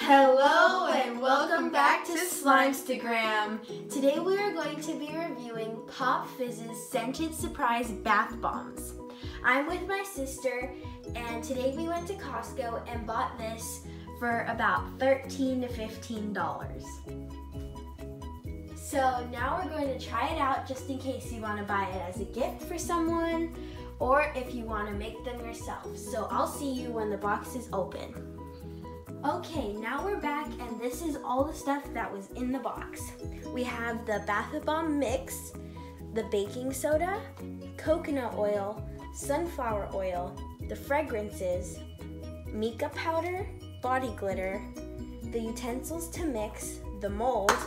Hello and welcome back to Slimestagram. Today we are going to be reviewing PopFizz's Scented Surprise Bath Bombs. I'm with my sister and today we went to Costco and bought this for about $13 to $15. So now we're going to try it out just in case you want to buy it as a gift for someone or if you want to make them yourself. So I'll see you when the box is open. Okay, now we're back and this is all the stuff that was in the box. We have the bath bomb mix, the baking soda, coconut oil, sunflower oil, the fragrances, mica powder, body glitter, the utensils to mix, the mold,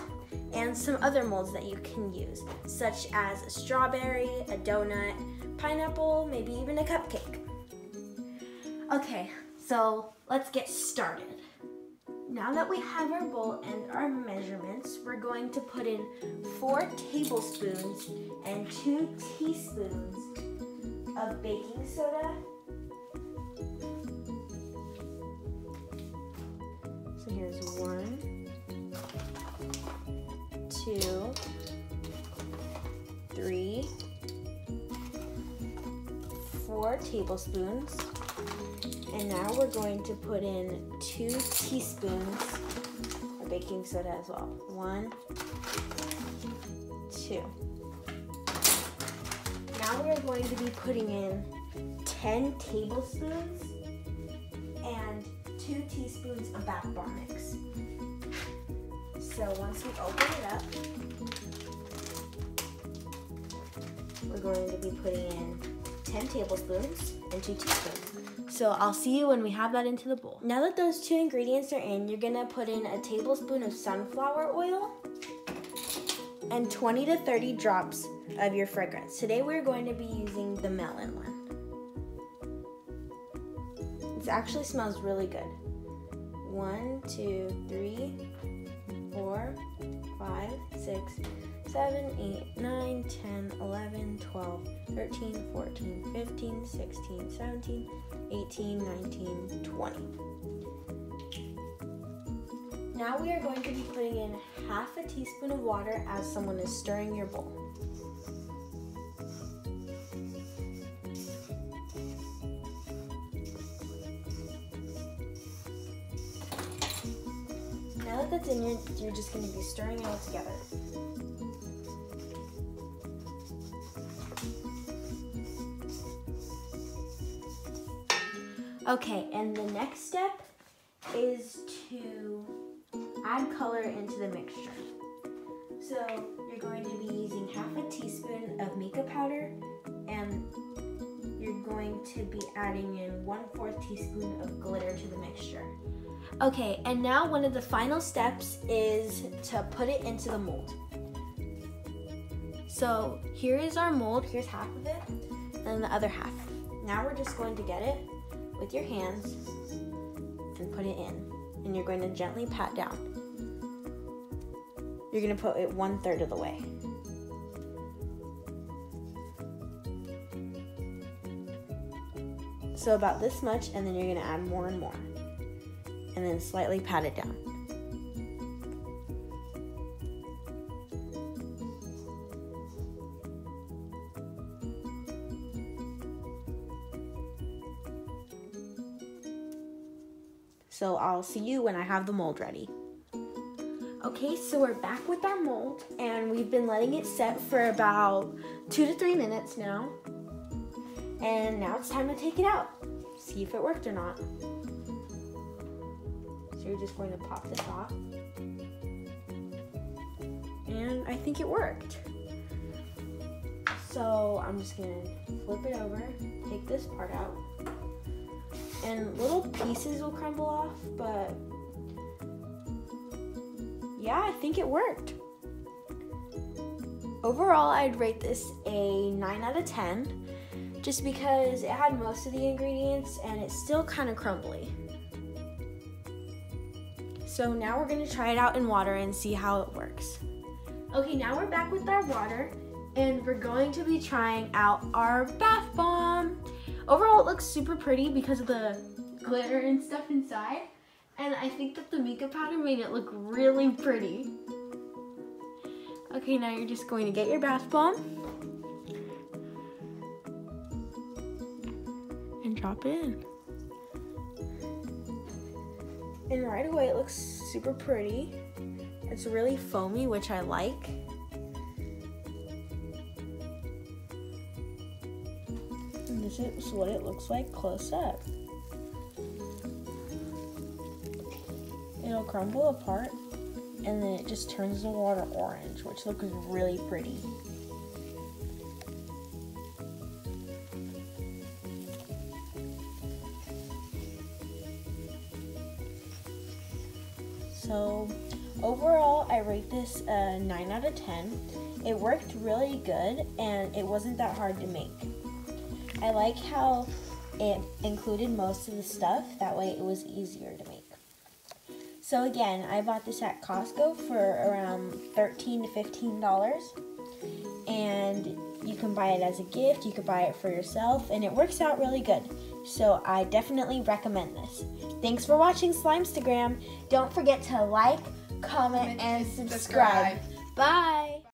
and some other molds that you can use, such as a strawberry, a donut, pineapple, maybe even a cupcake. Okay, so let's get started. Now that we have our bowl and our measurements, we're going to put in 4 tablespoons and 2 teaspoons of baking soda. So here's 1, 2, 3, 4 tablespoons. And now we're going to put in 2 teaspoons of baking soda as well. 1, 2. Now we're going to be putting in 10 tablespoons and 2 teaspoons of bath bomb mix. So once we open it up, we're going to be putting in 10 tablespoons and 2 teaspoons. So I'll see you when we have that into the bowl. Now that those 2 ingredients are in, you're gonna put in a tablespoon of sunflower oil and 20 to 30 drops of your fragrance. Today we're going to be using the melon one. It actually smells really good. 1, 2, 3, 4, 5, 6, 7, 8, 9, 10, 11, 12, 13, 14, 15, 16, 17, 18, 19, 20. Now we are going to be putting in half a teaspoon of water as someone is stirring your bowl. Now that that's in, you're just going to be stirring it all together. Okay, and the next step is to add color into the mixture. So you're going to be using half a teaspoon of mica powder and you're going to be adding in 1/4 teaspoon of glitter to the mixture. Okay, and now one of the final steps is to put it into the mold. So here is our mold, here's half of it, and the other half. Now we're just going to get it with your hands and put it in, and you're going to gently pat down. You're going to put it 1/3 of the way. So about this much, and then you're going to add more and more, and then slightly pat it down. So I'll see you when I have the mold ready. Okay, so we're back with our mold and we've been letting it set for about 2 to 3 minutes now. And now it's time to take it out. See if it worked or not. So you're just going to pop this off. And I think it worked. So I'm just gonna flip it over, take this part out. And little pieces will crumble off, but yeah, I think it worked. Overall, I'd rate this a 9 out of 10, just because it had most of the ingredients and it's still kind of crumbly. So now we're gonna try it out in water and see how it works. Okay, now we're back with our water and we're going to be trying out our bath bomb. Overall, it looks super pretty because of the glitter and stuff inside. And I think that the makeup powder made it look really pretty. Okay, now you're just going to get your bath bomb and drop it in. And right away it looks super pretty. It's really foamy, which I like. And this is what it looks like close up. It'll crumble apart and then it just turns the water orange, which looks really pretty. So overall, I rate this a 9 out of 10. It worked really good and it wasn't that hard to make. I like how it included most of the stuff, that way it was easier to make. So again, I bought this at Costco for around $13 to $15, and you can buy it as a gift, you could buy it for yourself, and it works out really good. So I definitely recommend this. Thanks for watching Slimestagram. Don't forget to like, comment, and subscribe. Bye!